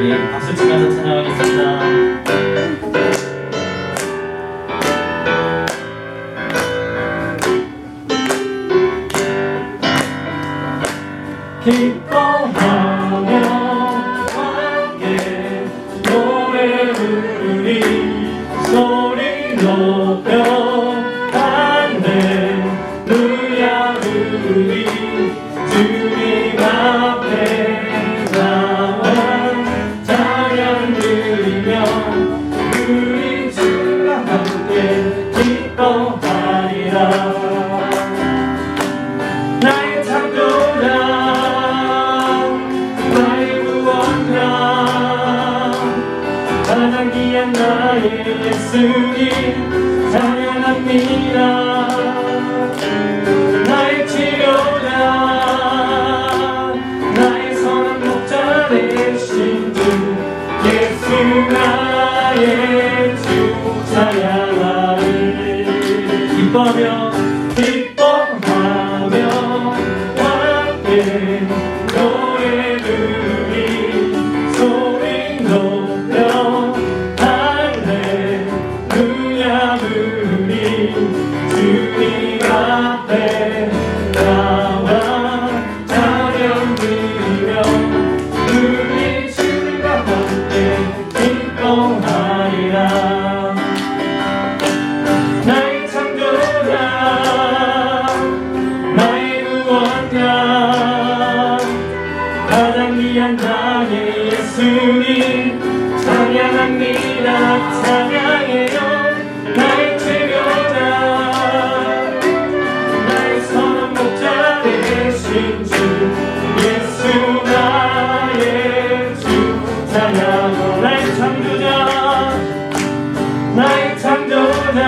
우리 박수 치면서 찬양하겠습니다. 기뻐하며 함께 노래 부르리 소리 높여 할렐루야 부르리 주님 앞에 나와 찬양 드리며 우리 주와 함께 기뻐하리라. 나의 창조자 가장 귀한 나의 예수님 찬양합니다. 나의 치료자 나의 선한 목자 되신 주 예수 나의 주 찬양하리. 기뻐하며 함께 노래 부르리 소리 높여 할렐루야 부르리 주님 앞에 나와 찬양 드리며 우리 주님과 함께 기뻐하리라. 나의 창조자 나의 구원자 가장 귀한 나의 예수님 찬양합니다. 찬양해요. 나의 치료자 나의 선한 목자 되신 주 예수 나의 주 찬양하고 나의 창조자 나의 창조자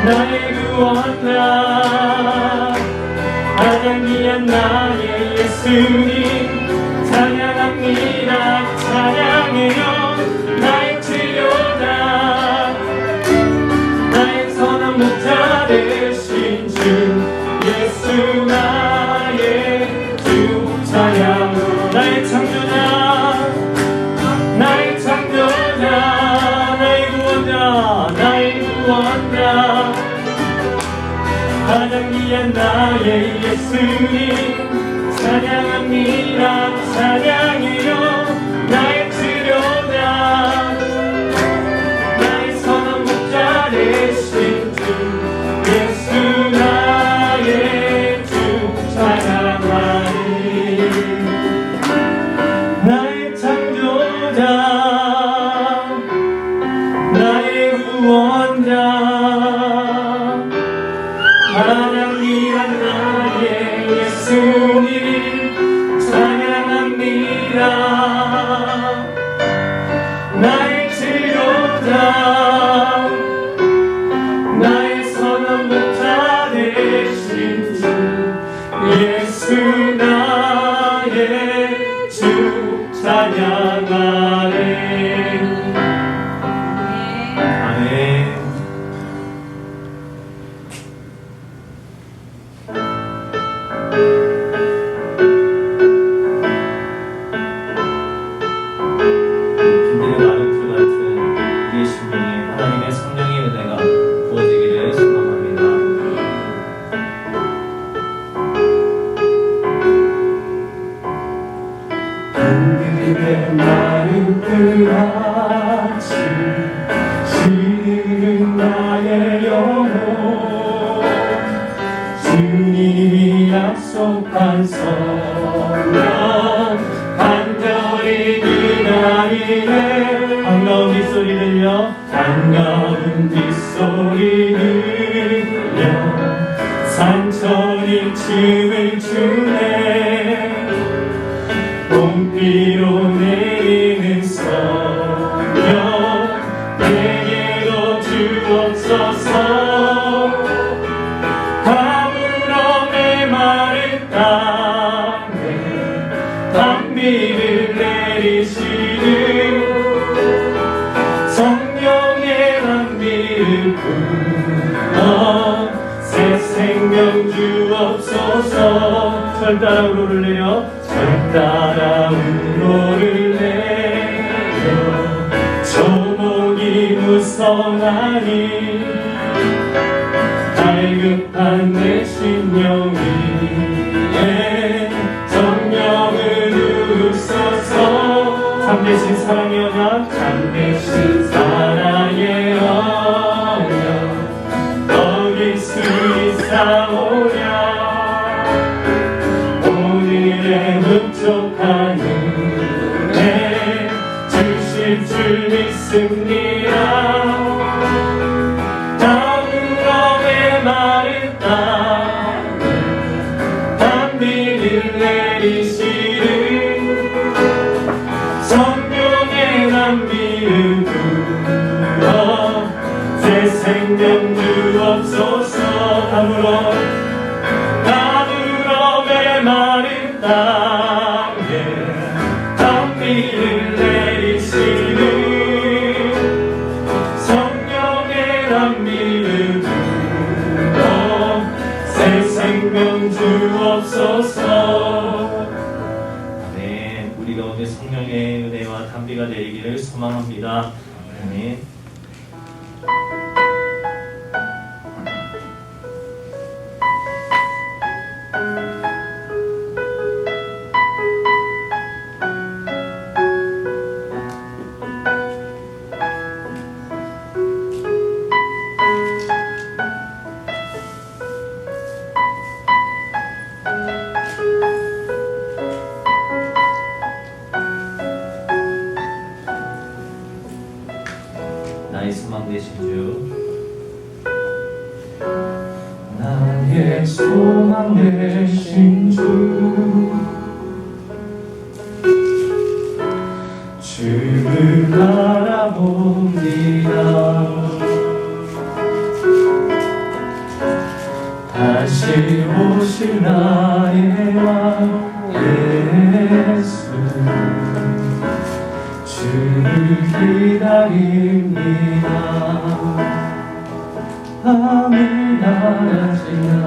나의 구원자 가장 귀한 나의 예수님 찬양합니다. 찬양해요. 나의 치료자 나의 선한 목자 되신 주 예수 나의 주 찬양. 나의 창조자 나의 창조자 나의 구원자 나의 구원자 가장 귀한 나의 예수님 찬양합니다. 찬양해요. 나의 치료자 나의 선한 목자 되신 주 예수 나의 주 찬양하리. 나의 창조자 나의 구원자 가장 귀한 나의 예수님 찬양합니다. 나의 치료자 나의 선한 목자 되신 주 예수 나의 주 찬양하리. 아멘. 마른 그 아침 시들은 나의 영혼 주님이 약속한 성령 간절히 기다리네. 반가운 빗소리 들려 반가운 빗소리 들려 산천이 춤을 추네. 봄비로 내리는 성령 내게도 주옵소서. 가물어 메마른 땅에 단비를 내리시는 성령의 단비를 불어 새 생명 주옵소서. 절 따라 우로를 내려 절 따라 우로를 원하니 갈급한 내 심령 위에 성령을 부으소서. 참되신 사랑의 언약 참되신 사랑의 언약 어길 수 있사오랴. 오늘의 흡족한 은혜 주실 줄 믿습니다. 다음으로 메마른 땅에 단비를 내리시는 성령의 단비를 부어 새 생명 주옵소서. 다음으로 메마른 땅에 단비를 내리시는 성령의 단비를 부어 새 생명 주옵소서. 네, 우리 가운데 성령의 은혜와 단비가 내리기를 소망합니다. 아멘. 나의 소망 되신 주, 나의 소망 되신 주, 주를 바라봅니다. 다시 오실 나의 왕 예수, 주를 기다립니다. 밤이 낮이나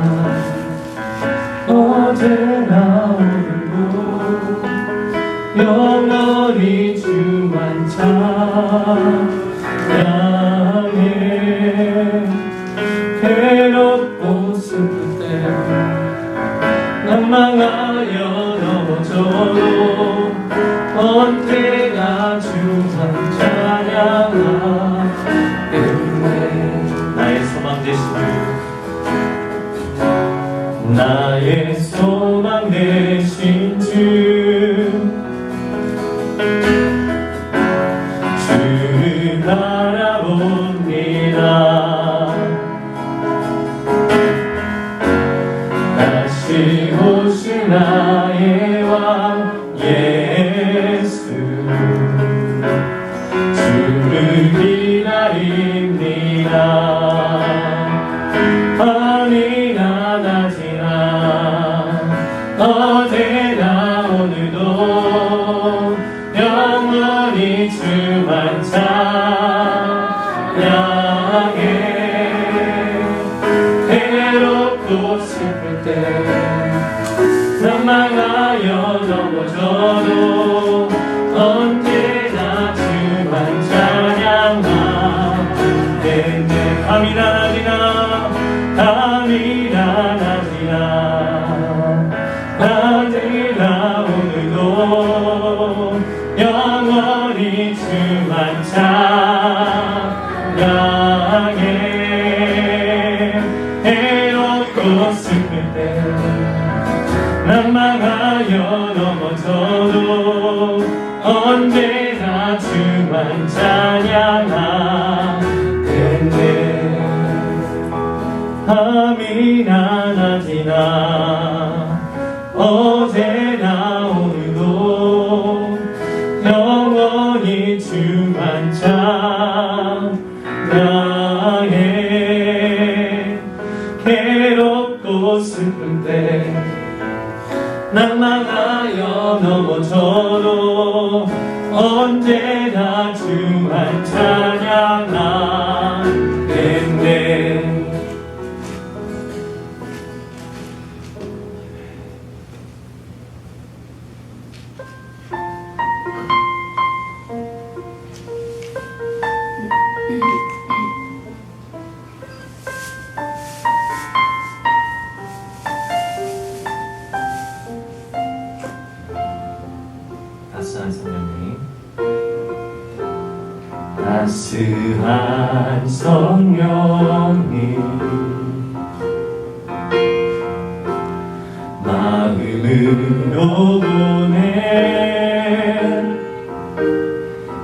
어제나 오늘도 영원히 주만 찬양해. 괴롭고 슬플 때 낭망하여 넘어져도 언제나 주만 찬양하겠네. 나의 소망 되신 주, 나의 소망 되신 주, 주를 바라봅니다. 다시 오실 나의 왕 예수, 주를 기다립니다. 밤이나 낮이나 어제나 오늘도 영원히 주만 찬양해. 괴롭고 슬플 때 낭망하여 넘어져도 언제나 주만 찬양하겠네. 밤이나 낮이나 밤이나 낮이나 오늘도 영원히 주만 찬양해. 괴롭고 슬플 때 낭망하여 넘어져도 언제나 주만 찬양하겠네. 밤이나 낮이나 어제나 오늘도 영원히 주만 찬양해. 괴롭고 슬픈 때 낭망하여 넘어져도 언제나 주만 찬양하겠네. 성령님 마음으로 보내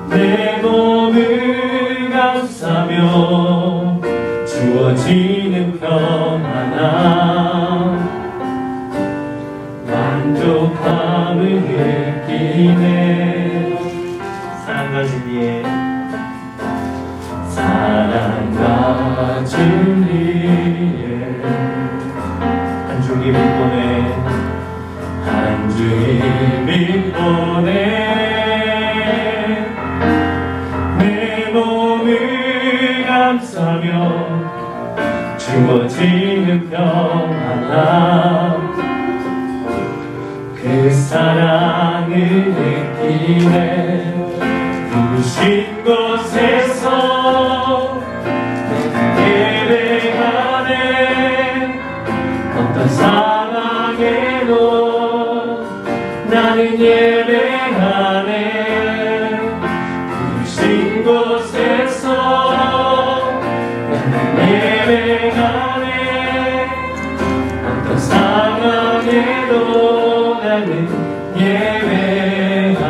내 몸을 감싸며 주어지는 평안함 만족함을 느끼네. 사랑과 진리에 사랑과 진리에 한 주기 빛보내 한 주기 빛보내 내 몸을 감싸며 주어지는 평안함 그 사랑을 느끼네. 부르신 곳에서 예배하네. 어떤 상황에도 나는 예배하네. 부르신 곳에서 나는 예배하네. 어떤 상황에도 나는 예배하네.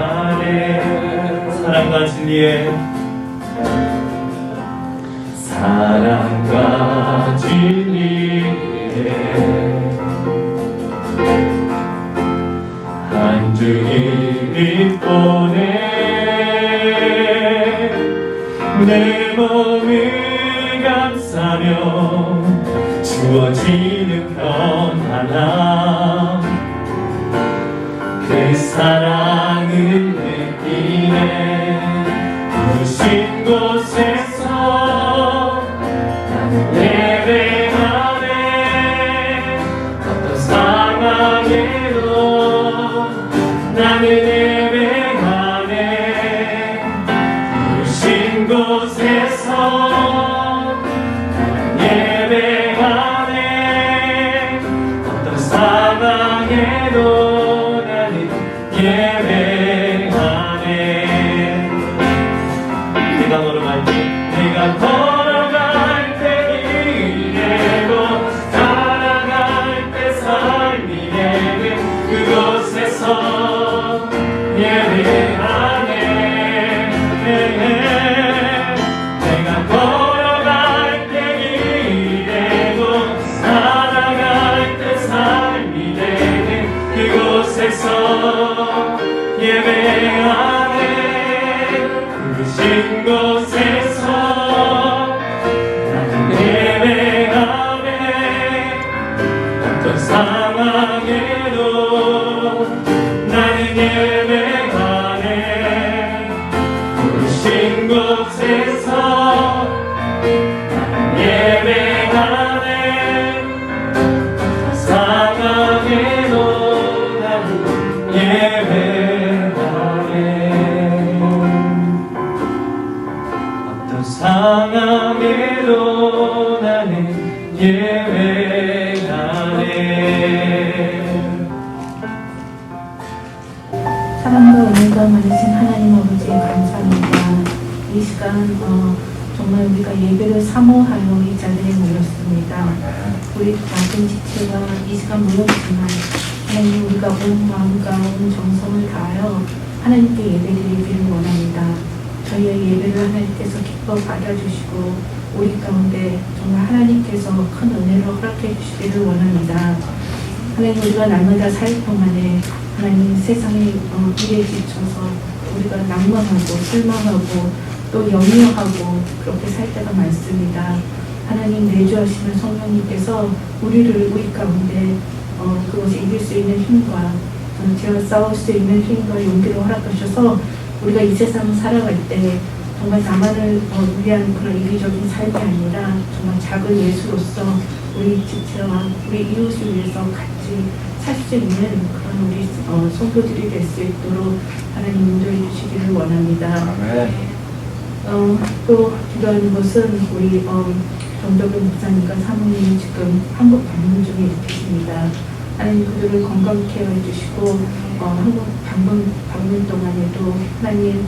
사랑과 진리에 사랑과 진리에 한 주기 빛보내 내 몸을 감싸며 주어지는 평안함 그 사랑을 느끼네. 부르신 곳에서 나는 예배하네. 어떤 상황에도 나는 예배하네. 부르신 곳에서 나는 예배하네. 어떤 상황에도 나는 예배하네. 내가 걸어갈 때 내가 걸어갈 때 길이 되고 살아갈 때 삶이 되는 그곳에서 예배하네. 내가 걸어갈 때 길이 되고 살아갈 때 삶이 되는 그곳에서 예배하네. 부르신 곳에서 나는 예배하네. 어떤 상황에도 나는 예배하네. 부르신 곳에서 나는 예배하네. 어떤 상황에도 나는 예배하네. 어떤 상황에도 나는 예배하네. 사랑과 은혜가 많으신 하나님 아버지 감사합니다. 이 시간 정말 우리가 예배를 사모하여 이 자리에 모였습니다. 우리 작은 지체가 이 시간 모였지만 하나님 우리가 온 마음과 온 정성을 다하여 하나님께 예배드리기를 원합니다. 저희의 예배를 하나님께서 기뻐 받아주시고 우리 가운데 정말 하나님께서 큰 은혜를 허락해 주시기를 원합니다. 하나님 우리가 날마다 살 동안에 하나님 세상의 일에 지쳐서 우리가 낭만하고 실망하고 또 염려하고 그렇게 살 때가 많습니다. 하나님 내주하시는 성령님께서 우리를 우리 가운데 그것을 이길 수 있는 힘과 제가 싸울 수 있는 힘과 용기를 허락하셔서 우리가 이 세상을 살아갈 때 정말 나만을 위한 그런 이기적인 삶이 아니라 정말 작은 예수로서 우리 지체와 우리 이웃을 위해서 같이 살 수 있는 그런 우리 성도들이 될 수 있도록 하나님 인도해 주시기를 원합니다. 또 필요한 것은 우리 정덕은 목사님과 사모님이 지금 한국 방문 중에 계십니다. 하나님 그들을 건강케 해주시고 한국 방문 동안에도 하나님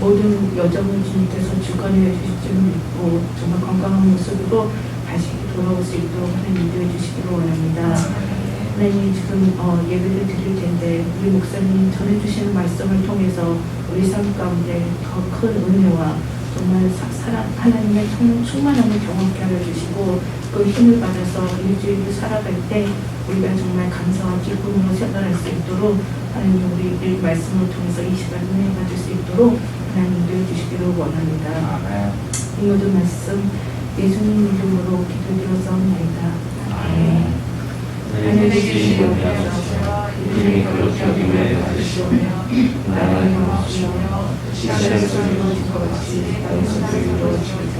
모든 여정을 주님께서 주관해 주실 줄 믿고 정말 건강한 모습으로 다시 돌아올 수 있도록 하나님 인도해 주시기를 원합니다. 하나님 지금 예배를 드릴 텐데 우리 목사님 전해주시는 말씀을 통해서 우리 삶 가운데 더 큰 은혜와 정말 하나님의 충만함을 경험케 하여 주시고 그 힘을 받아서 일주일을 살아갈 때 우리가 정말 감사와 기쁨으로 생활할 수 있도록 하나님 우리 이 말씀을 통해서 이 시간 은혜 받을 수 있도록 하나님 인도해 주시기를 원합니다. 이 모든 말씀 예수님 이름으로 기도드려서옵나이다. 아멘. 하나님의 이름을 하옵소서. 이름이 그렇게 하기를 받으시오며 나라의 주시오며 시간에서 이루어진 것 같이 땅에서도 이루어지리다.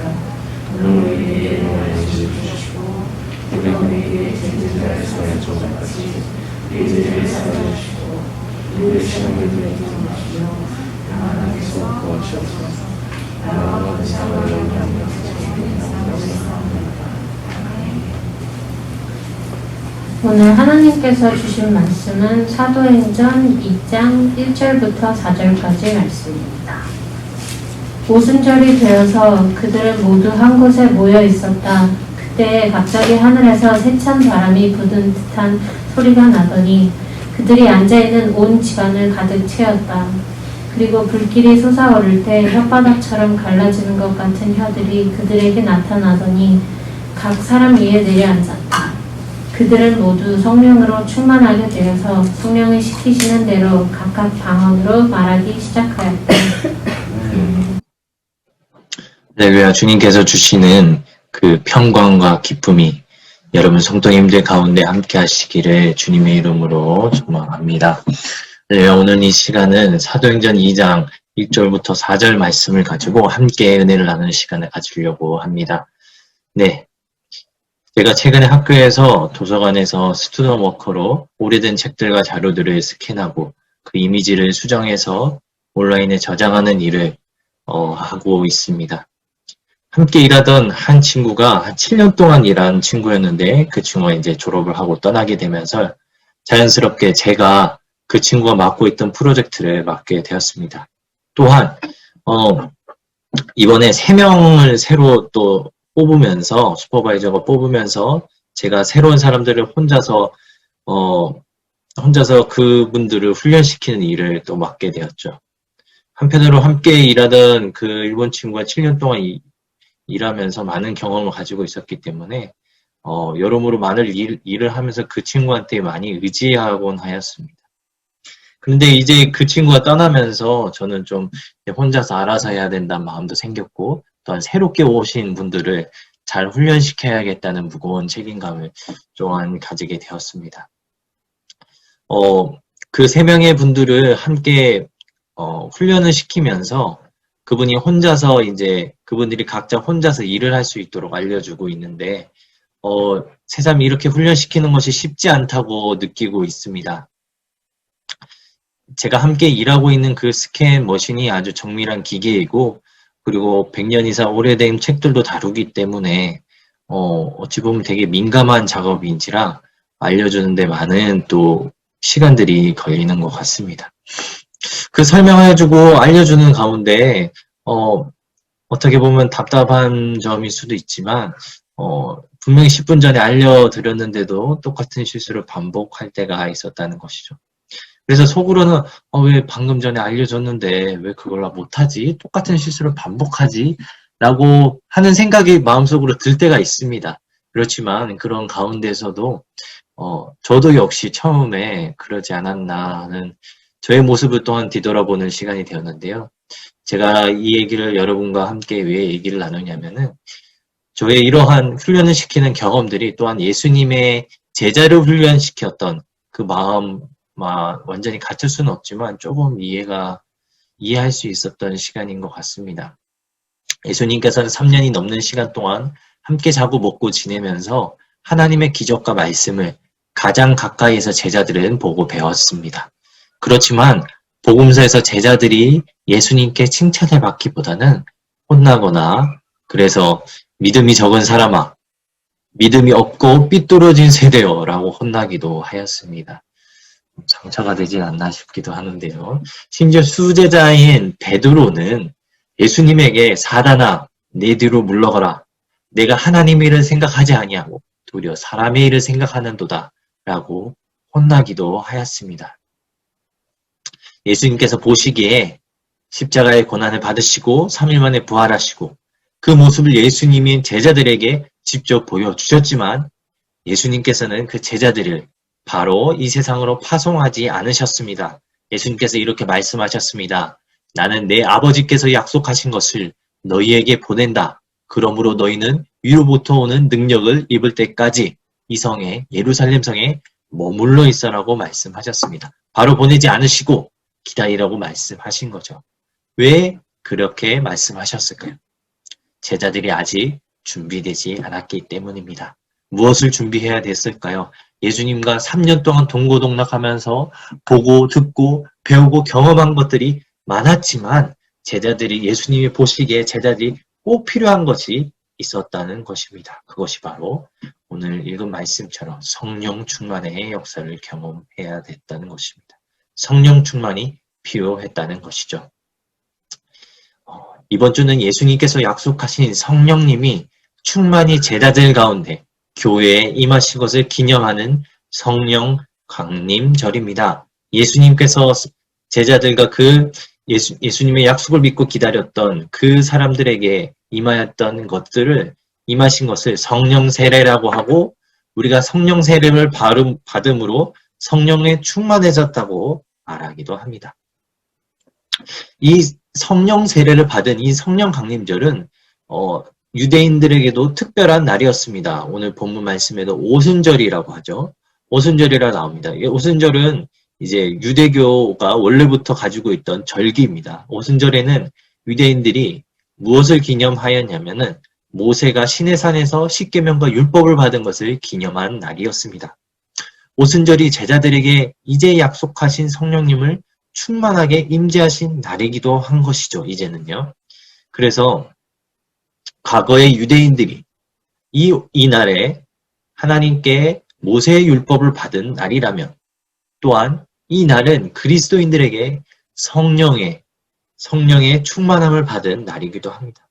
오늘 우리에게 영원히 주시고 우리에게 죄인들에서 조사같이 우리들을 사랑하시고 우리의 시험을 들지 마시며 하나님께서 구하시옵소서. 나라와 권세와 영광과 오늘 하나님께서 주신 말씀은 사도행전 2장 1절부터 4절까지 말씀입니다. 오순절이 되어서 그들은 모두 한 곳에 모여 있었다. 그때 갑자기 하늘에서 세찬 바람이 부는 듯한 소리가 나더니 그들이 앉아있는 온 집안을 가득 채웠다. 그리고 불길이 솟아오를 때 혓바닥처럼 갈라지는 것 같은 혀들이 그들에게 나타나더니 각 사람 위에 내려앉았다. 그들은 모두 성령으로 충만하게 되어서 성령이 시키시는 대로 각각 방언으로 말하기 시작하였다. 할렐루야. 주님께서 주시는 그 평강과 기쁨이 여러분 성도님들 가운데 함께 하시기를 주님의 이름으로 축원합니다. 오늘 이 시간은 사도행전 2장 1절부터 4절 말씀을 가지고 함께 은혜를 나누는 시간을 가지려고 합니다. 네. 제가 최근에 학교에서 도서관에서 스튜던 워커로 오래된 책들과 자료들을 스캔하고 그 이미지를 수정해서 온라인에 저장하는 일을 하고 있습니다. 함께 일하던 한 친구가 한 7년 동안 일한 친구였는데 그 친구가 이제 졸업을 하고 떠나게 되면서 자연스럽게 제가 그 친구가 맡고 있던 프로젝트를 맡게 되었습니다. 또한 이번에 3명을 새로 또 뽑으면서 슈퍼바이저가 뽑으면서 제가 새로운 사람들을 혼자서 그분들을 훈련시키는 일을 또 맡게 되었죠. 한편으로 함께 일하던 그 일본 친구가 7년 동안 일하면서 많은 경험을 가지고 있었기 때문에 여러모로 많은 일을 하면서 그 친구한테 많이 의지하곤 하였습니다. 그런데 이제 그 친구가 떠나면서 저는 좀 혼자서 알아서 해야 된다는 마음도 생겼고 또한 새롭게 오신 분들을 잘 훈련시켜야겠다는 무거운 책임감을 또한 가지게 되었습니다. 그 3명의 분들을 함께 훈련을 시키면서 그분이 혼자서 이제 그분들이 각자 혼자서 일을 할 수 있도록 알려주고 있는데 새삼 이렇게 훈련시키는 것이 쉽지 않다고 느끼고 있습니다. 제가 함께 일하고 있는 그 스캔 머신이 아주 정밀한 기계이고 그리고 100년 이상 오래된 책들도 다루기 때문에 어찌 보면 되게 민감한 작업인지라 알려주는데 많은 또 시간들이 걸리는 것 같습니다. 그 설명해주고 알려주는 가운데 어떻게 보면 답답한 점일 수도 있지만 분명히 10분 전에 알려드렸는데도 똑같은 실수를 반복할 때가 있었다는 것이죠. 그래서 속으로는 왜 방금 전에 알려줬는데 왜 그걸 못하지? 똑같은 실수를 반복하지? 라고 하는 생각이 마음속으로 들 때가 있습니다. 그렇지만 그런 가운데서도 저도 역시 처음에 그러지 않았나 하는 저의 모습을 또한 뒤돌아보는 시간이 되었는데요. 제가 이 얘기를 여러분과 함께 왜 얘기를 나누냐면은 저의 이러한 훈련을 시키는 경험들이 또한 예수님의 제자를 훈련시켰던 그 마음 완전히 같을 수는 없지만 조금 이해할 수 있었던 시간인 것 같습니다. 예수님께서는 3년이 넘는 시간 동안 함께 자고 먹고 지내면서 하나님의 기적과 말씀을 가장 가까이에서 제자들은 보고 배웠습니다. 그렇지만 복음서에서 제자들이 예수님께 칭찬을 받기보다는 혼나거나 그래서 믿음이 적은 사람아, 믿음이 없고 삐뚤어진 세대여 라고 혼나기도 하였습니다. 상처가 되지 않나 싶기도 하는데요. 심지어 수제자인 베드로는 예수님에게 사단아 내 뒤로 물러가라. 내가 하나님의 일을 생각하지 아니하고 도리어 사람의 일을 생각하는도다 라고 혼나기도 하였습니다. 예수님께서 보시기에 십자가의 고난을 받으시고 3일 만에 부활하시고 그 모습을 예수님이 제자들에게 직접 보여주셨지만 예수님께서는 그 제자들을 바로 이 세상으로 파송하지 않으셨습니다. 예수님께서 이렇게 말씀하셨습니다. 나는 내 아버지께서 약속하신 것을 너희에게 보낸다. 그러므로 너희는 위로부터 오는 능력을 입을 때까지 이 성에 예루살렘 성에 머물러 있어라고 말씀하셨습니다. 바로 보내지 않으시고 기다리라고 말씀하신 거죠. 왜 그렇게 말씀하셨을까요? 제자들이 아직 준비되지 않았기 때문입니다. 무엇을 준비해야 됐을까요? 예수님과 3년 동안 동고동락하면서 보고 듣고 배우고 경험한 것들이 많았지만 제자들이 예수님이 보시기에 제자들이 꼭 필요한 것이 있었다는 것입니다. 그것이 바로 오늘 읽은 말씀처럼 성령 충만의 역사를 경험해야 됐다는 것입니다. 성령 충만이 필요했다는 것이죠. 이번 주는 예수님께서 약속하신 성령님이 충만히 제자들 가운데 교회에 임하신 것을 기념하는 성령 강림절입니다. 예수님께서 제자들과 예수님의 약속을 믿고 기다렸던 그 사람들에게 임하였던 것들을 임하신 것을 성령 세례라고 하고 우리가 성령 세례를 받음으로 성령에 충만해졌다고 말하기도 합니다. 이 성령 세례를 받은 이 성령 강림절은 유대인들에게도 특별한 날이었습니다. 오늘 본문 말씀에도 오순절이라고 하죠. 오순절이라 나옵니다. 이 오순절은 이제 유대교가 원래부터 가지고 있던 절기입니다. 오순절에는 유대인들이 무엇을 기념하였냐면은 모세가 시내산에서 십계명과 율법을 받은 것을 기념한 날이었습니다. 오순절이 제자들에게 이제 약속하신 성령님을 충만하게 임재하신 날이기도 한 것이죠. 이제는요. 그래서 과거의 유대인들이 이 날에 하나님께 모세의 율법을 받은 날이라면 또한 이 날은 그리스도인들에게 성령의 충만함을 받은 날이기도 합니다.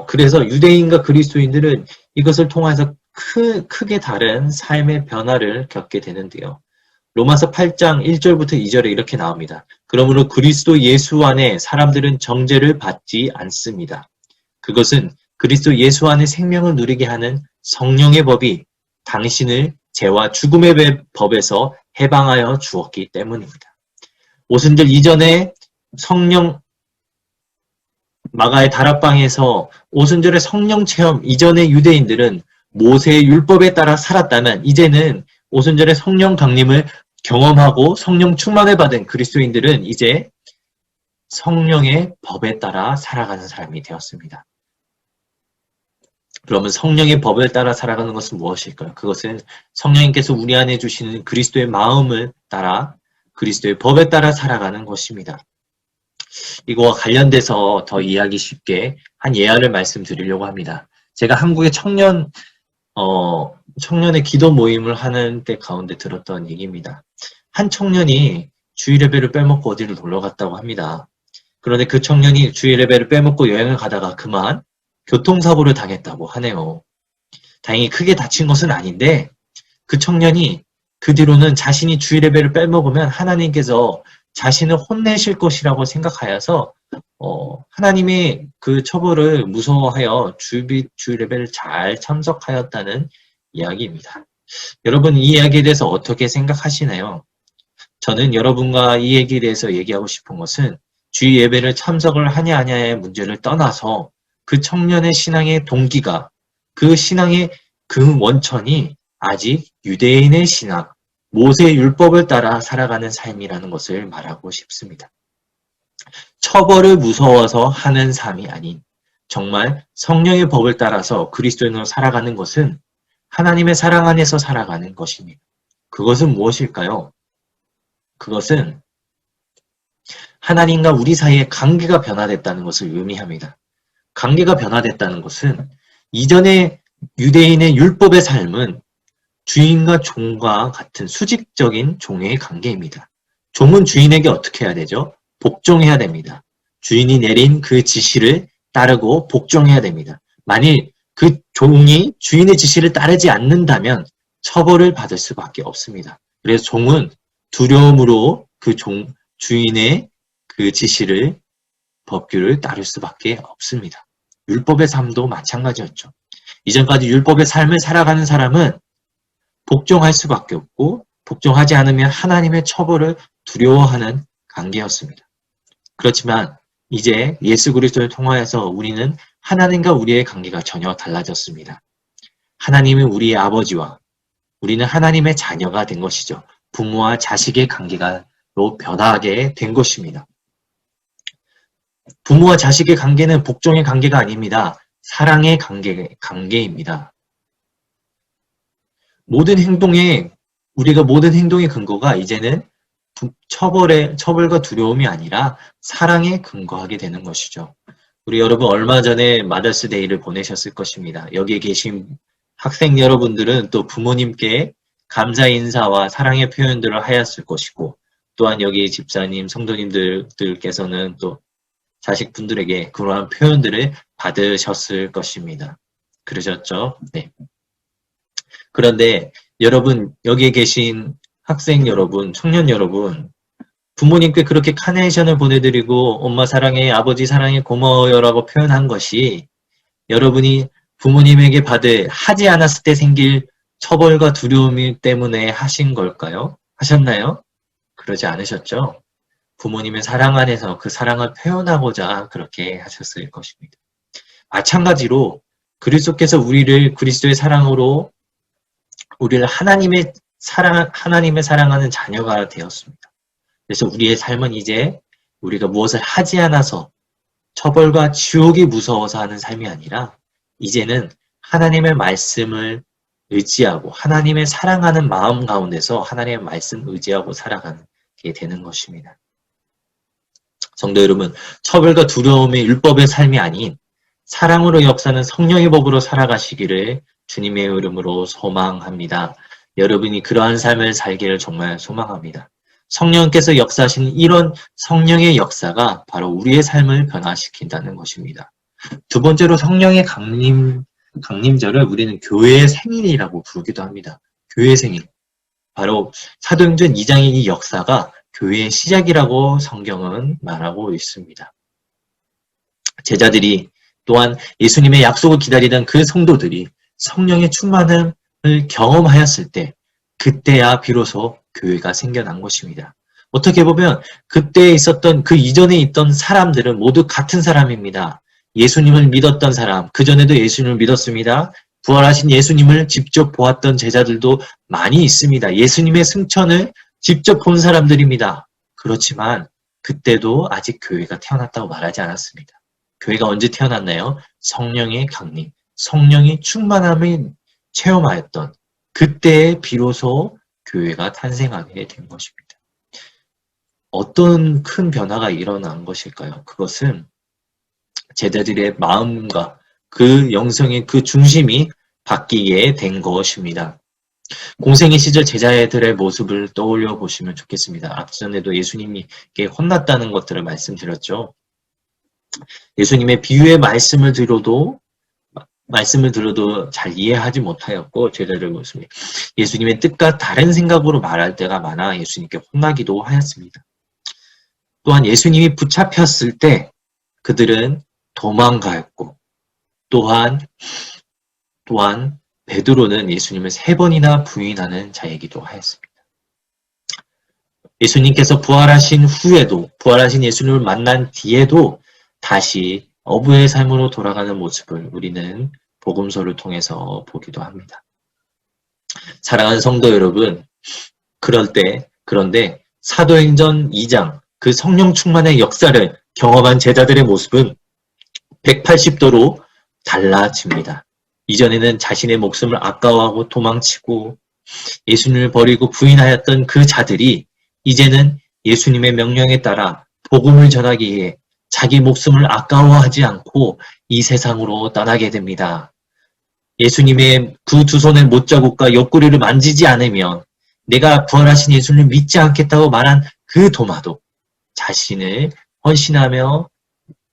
그래서 유대인과 그리스도인들은 이것을 통해서 크게 다른 삶의 변화를 겪게 되는데요. 로마서 8장 1절부터 2절에 이렇게 나옵니다. 그러므로 그리스도 예수 안에 사람들은 정죄를 받지 않습니다. 그것은 그리스도 예수 안에 생명을 누리게 하는 성령의 법이 당신을 죄와 죽음의 법에서 해방하여 주었기 때문입니다. 오순절 이전에 성령 마가의 다락방에서 오순절의 성령 체험 이전의 유대인들은 모세의 율법에 따라 살았다면 이제는 오순절의 성령 강림을 경험하고 성령 충만을 받은 그리스도인들은 이제 성령의 법에 따라 살아가는 사람이 되었습니다. 그러면 성령의 법을 따라 살아가는 것은 무엇일까요? 그것은 성령님께서 우리 안에 주시는 그리스도의 마음을 따라 그리스도의 법에 따라 살아가는 것입니다. 이거와 관련돼서 더 이해하기 쉽게 한 예화를 말씀드리려고 합니다. 제가 한국의 청년의 기도 모임을 하는 때 가운데 들었던 얘기입니다. 한 청년이 주일 예배를 빼먹고 어디를 놀러 갔다고 합니다. 그런데 그 청년이 주일 예배를 빼먹고 여행을 가다가 그만 교통사고를 당했다고 하네요. 다행히 크게 다친 것은 아닌데 그 청년이 그 뒤로는 자신이 주일 예배를 빼먹으면 하나님께서 자신을 혼내실 것이라고 생각하여서 하나님의 그 처벌을 무서워하여 주일 예배를 잘 참석하였다는 이야기입니다. 여러분 이 이야기에 대해서 어떻게 생각하시나요? 저는 여러분과 이 얘기에 대해서 얘기하고 싶은 것은 주일 예배를 참석을 하냐 하냐의 문제를 떠나서 그 청년의 신앙의 동기가 그 신앙의 그 원천이 아직 유대인의 신앙, 모세의 율법을 따라 살아가는 삶이라는 것을 말하고 싶습니다. 처벌을 무서워서 하는 삶이 아닌 정말 성령의 법을 따라서 그리스도인으로 살아가는 것은 하나님의 사랑 안에서 살아가는 것입니다. 그것은 무엇일까요? 그것은 하나님과 우리 사이의 관계가 변화됐다는 것을 의미합니다. 관계가 변화됐다는 것은 이전의 유대인의 율법의 삶은 주인과 종과 같은 수직적인 종의 관계입니다. 종은 주인에게 어떻게 해야 되죠? 복종해야 됩니다. 주인이 내린 그 지시를 따르고 복종해야 됩니다. 만일 그 종이 주인의 지시를 따르지 않는다면 처벌을 받을 수밖에 없습니다. 그래서 종은 두려움으로 그 주인의 그 지시를, 법규를 따를 수밖에 없습니다. 율법의 삶도 마찬가지였죠. 이전까지 율법의 삶을 살아가는 사람은 복종할 수밖에 없고 복종하지 않으면 하나님의 처벌을 두려워하는 관계였습니다. 그렇지만 이제 예수 그리스도를 통하여서 우리는 하나님과 우리의 관계가 전혀 달라졌습니다. 하나님은 우리의 아버지와 우리는 하나님의 자녀가 된 것이죠. 부모와 자식의 관계로 변화하게 된 것입니다. 부모와 자식의 관계는 복종의 관계가 아닙니다. 사랑의 관계입니다. 우리가 모든 행동의 근거가 이제는 처벌과 두려움이 아니라 사랑에 근거하게 되는 것이죠. 우리 여러분 얼마 전에 마더스데이를 보내셨을 것입니다. 여기에 계신 학생 여러분들은 또 부모님께 감사 인사와 사랑의 표현들을 하였을 것이고, 또한 여기 집사님, 성도님들께서는 또 자식분들에게 그러한 표현들을 받으셨을 것입니다. 그러셨죠? 네. 그런데 여러분, 여기에 계신 학생 여러분, 청년 여러분, 부모님께 그렇게 카네이션을 보내드리고 엄마 사랑해, 아버지 사랑해, 고마워요 라고 표현한 것이 여러분이 부모님에게 하지 않았을 때 생길 처벌과 두려움 때문에 하신 걸까요? 하셨나요? 그러지 않으셨죠? 부모님의 사랑 안에서 그 사랑을 표현하고자 그렇게 하셨을 것입니다. 마찬가지로 그리스도께서 우리를 그리스도의 사랑으로 우리를 하나님의 사랑하는 자녀가 되었습니다. 그래서 우리의 삶은 이제 우리가 무엇을 하지 않아서 처벌과 지옥이 무서워서 하는 삶이 아니라 이제는 하나님의 말씀을 의지하고 하나님의 사랑하는 마음 가운데서 하나님의 말씀 의지하고 살아가게 되는 것입니다. 성도 여러분, 처벌과 두려움의 율법의 삶이 아닌 사랑으로 역사는 성령의 법으로 살아가시기를 주님의 이름으로 소망합니다. 여러분이 그러한 삶을 살기를 정말 소망합니다. 성령께서 역사하시는 이런 성령의 역사가 바로 우리의 삶을 변화시킨다는 것입니다. 두 번째로 성령의 강림절을 우리는 교회의 생일이라고 부르기도 합니다. 교회의 생일. 바로 사도행전 2장의 이 역사가 교회의 시작이라고 성경은 말하고 있습니다. 제자들이 또한 예수님의 약속을 기다리던 그 성도들이 성령의 충만함을 경험하였을 때 그때야 비로소 교회가 생겨난 것입니다. 어떻게 보면 그때 있었던 그 이전에 있던 사람들은 모두 같은 사람입니다. 예수님을 믿었던 사람, 그전에도 예수님을 믿었습니다. 부활하신 예수님을 직접 보았던 제자들도 많이 있습니다. 예수님의 승천을 직접 본 사람들입니다. 그렇지만 그때도 아직 교회가 태어났다고 말하지 않았습니다. 교회가 언제 태어났나요? 성령의 강림, 성령의 충만함을 체험하였던 그때에 비로소 교회가 탄생하게 된 것입니다. 어떤 큰 변화가 일어난 것일까요? 그것은 제자들의 마음과 그 영성의 그 중심이 바뀌게 된 것입니다. 공생의 시절 제자들의 모습을 떠올려 보시면 좋겠습니다. 앞전에도 예수님께 혼났다는 것들을 말씀드렸죠. 예수님의 비유의 말씀을 들어도 잘 이해하지 못하였고 제자들 모습이 예수님의 뜻과 다른 생각으로 말할 때가 많아 예수님께 혼나기도 하였습니다. 또한 예수님이 붙잡혔을 때 그들은 도망가였고 또한 베드로는 예수님을 3번이나 부인하는 자이기도 하였습니다. 예수님께서 부활하신 후에도 부활하신 예수님을 만난 뒤에도 다시 어부의 삶으로 돌아가는 모습을 우리는 복음서를 통해서 보기도 합니다. 사랑하는 성도 여러분, 그런데 사도행전 2장 그 성령 충만의 역사를 경험한 제자들의 모습은 180도로 달라집니다. 이전에는 자신의 목숨을 아까워하고 도망치고 예수님을 버리고 부인하였던 그 자들이 이제는 예수님의 명령에 따라 복음을 전하기 위해 자기 목숨을 아까워하지 않고 이 세상으로 떠나게 됩니다. 예수님의 그 두 손의 못자국과 옆구리를 만지지 않으면 내가 부활하신 예수님을 믿지 않겠다고 말한 그 도마도 자신을 헌신하며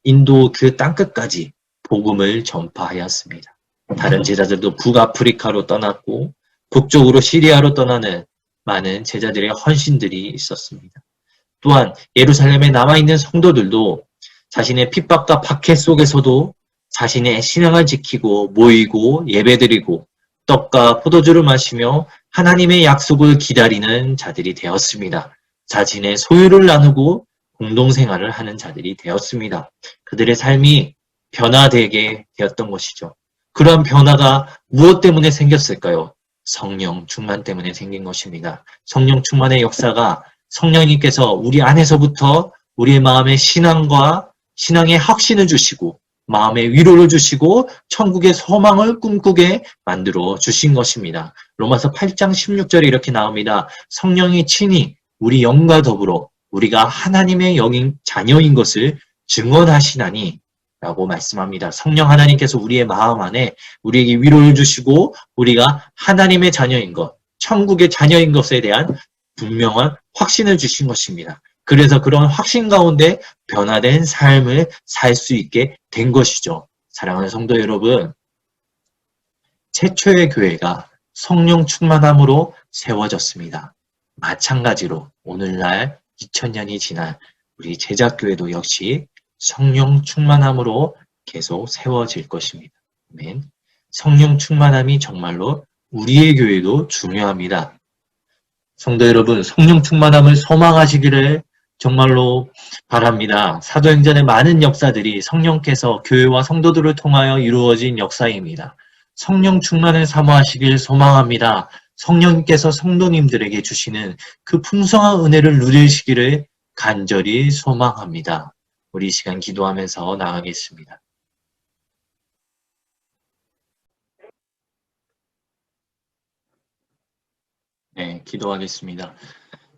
인도 그 땅끝까지 복음을 전파하였습니다. 다른 제자들도 북아프리카로 떠났고 북쪽으로 시리아로 떠나는 많은 제자들의 헌신들이 있었습니다. 또한 예루살렘에 남아있는 성도들도 자신의 핍박과 박해 속에서도 자신의 신앙을 지키고 모이고 예배드리고 떡과 포도주를 마시며 하나님의 약속을 기다리는 자들이 되었습니다. 자신의 소유를 나누고 공동생활을 하는 자들이 되었습니다. 그들의 삶이 변화되게 되었던 것이죠. 그러한 변화가 무엇 때문에 생겼을까요? 성령 충만 때문에 생긴 것입니다. 성령 충만의 역사가 성령님께서 우리 안에서부터 우리의 마음에 신앙의 확신을 주시고 마음의 위로를 주시고 천국의 소망을 꿈꾸게 만들어 주신 것입니다. 로마서 8장 16절에 이렇게 나옵니다. 성령이 친히 우리 영과 더불어 우리가 하나님의 영인 자녀인 것을 증언하시나니 라고 말씀합니다. 성령 하나님께서 우리의 마음 안에 우리에게 위로를 주시고 우리가 하나님의 자녀인 것, 천국의 자녀인 것에 대한 분명한 확신을 주신 것입니다. 그래서 그런 확신 가운데 변화된 삶을 살 수 있게 된 것이죠. 사랑하는 성도 여러분, 최초의 교회가 성령 충만함으로 세워졌습니다. 마찬가지로 오늘날 2000년이 지난 우리 제자교회도 역시 성령 충만함으로 계속 세워질 것입니다. 아멘. 성령 충만함이 정말로 우리의 교회도 중요합니다. 성도 여러분, 성령 충만함을 소망하시기를 정말로 바랍니다. 사도행전의 많은 역사들이 성령께서 교회와 성도들을 통하여 이루어진 역사입니다. 성령 충만을 사모하시길 소망합니다. 성령님께서 성도님들에게 주시는 그 풍성한 은혜를 누리시기를 간절히 소망합니다. 우리 이 시간 기도하면서 나가겠습니다. 네, 기도하겠습니다.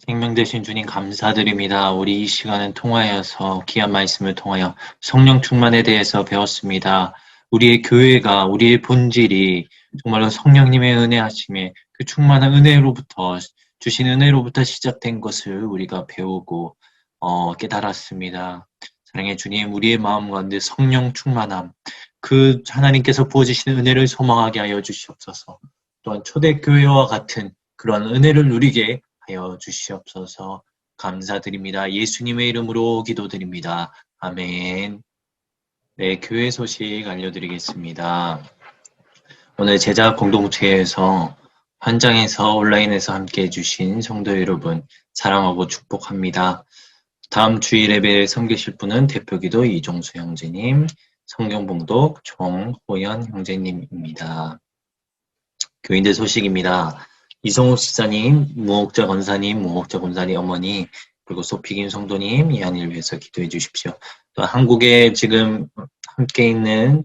생명 되신 주님 감사드립니다. 우리 이 시간을 통하여서 귀한 말씀을 통하여 성령 충만에 대해서 배웠습니다. 우리의 교회가 우리의 본질이 정말로 성령님의 은혜하심에 그 충만한 은혜로부터 주신 은혜로부터 시작된 것을 우리가 배우고 깨달았습니다. 사랑의 주님, 우리의 마음 가운데 성령 충만함, 그 하나님께서 부어주시는 은혜를 소망하게 하여 주시옵소서. 또한 초대교회와 같은 그런 은혜를 누리게 하여 주시옵소서. 감사드립니다. 예수님의 이름으로 기도드립니다. 아멘. 네, 교회 소식 알려드리겠습니다. 오늘 제자 공동체에서 현장에서 온라인에서 함께 해주신 성도 여러분 사랑하고 축복합니다. 다음 주일 예배에 섬기실 분은 대표기도 이종수 형제님, 성경봉독 정호연 형제님입니다. 교인들 소식입니다. 이성욱 집사님, 무옥자 권사님, 무옥자 권사님 어머니, 그리고 소피김 성도님, 이한일 위해서 기도해 주십시오. 또 한국에 지금 함께 있는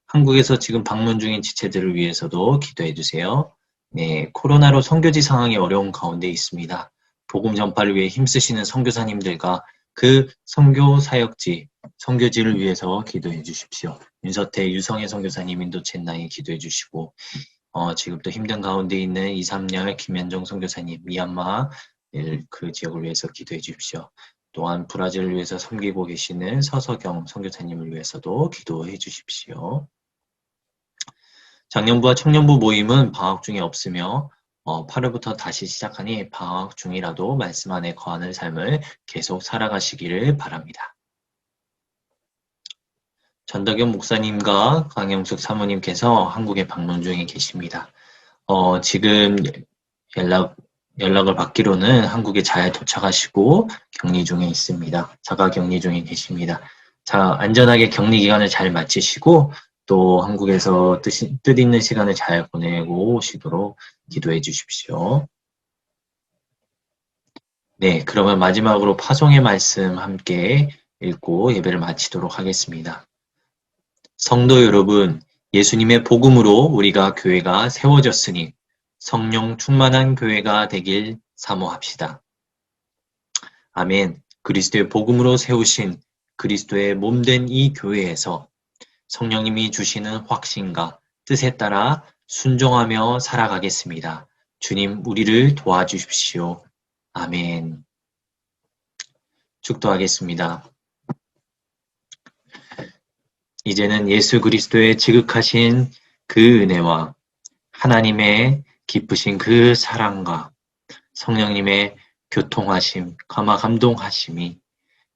한국에서 지금 방문 중인 지체들을 위해서도 기도해 주세요. 네, 코로나로 선교지 상황이 어려운 가운데 있습니다. 복음 전파를 위해 힘쓰시는 선교사님들과 그 선교 사역지, 선교지를 위해서 기도해 주십시오. 윤서태, 유성혜 선교사님, 인도 첸나이 기도해 주시고 지금 또 힘든 가운데 있는 이삼열, 김현정 선교사님, 미얀마 그 지역을 위해서 기도해 주십시오. 또한 브라질을 위해서 섬기고 계시는 서석영 선교사님을 위해서도 기도해 주십시오. 장년부와 청년부 모임은 방학 중에 없으며 8월부터 다시 시작하니 방학 중이라도 말씀 안에 거하는 삶을 계속 살아가시기를 바랍니다. 전덕현 목사님과 강영숙 사모님께서 한국에 방문 중에 계십니다. 지금 연락을 받기로는 한국에 잘 도착하시고 격리 중에 있습니다. 자가 격리 중에 계십니다. 자, 안전하게 격리 기간을 잘 마치시고 또 한국에서 뜻 있는 시간을 잘 보내고 오시도록 기도해 주십시오. 네, 그러면 마지막으로 파송의 말씀 함께 읽고 예배를 마치도록 하겠습니다. 성도 여러분, 예수님의 복음으로 우리가 교회가 세워졌으니 성령 충만한 교회가 되길 사모합시다. 아멘. 그리스도의 복음으로 세우신 그리스도의 몸된 이 교회에서 성령님이 주시는 확신과 뜻에 따라 순종하며 살아가겠습니다. 주님, 우리를 도와주십시오. 아멘. 축도하겠습니다. 이제는 예수 그리스도의 지극하신 그 은혜와 하나님의 기쁘신 그 사랑과 성령님의 교통하심, 감동하심이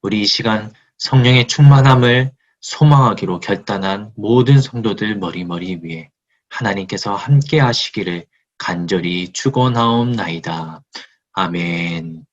우리 이 시간 성령의 충만함을 소망하기로 결단한 모든 성도들 머리머리 위에 하나님께서 함께 하시기를 간절히 축원하옵나이다. 아멘.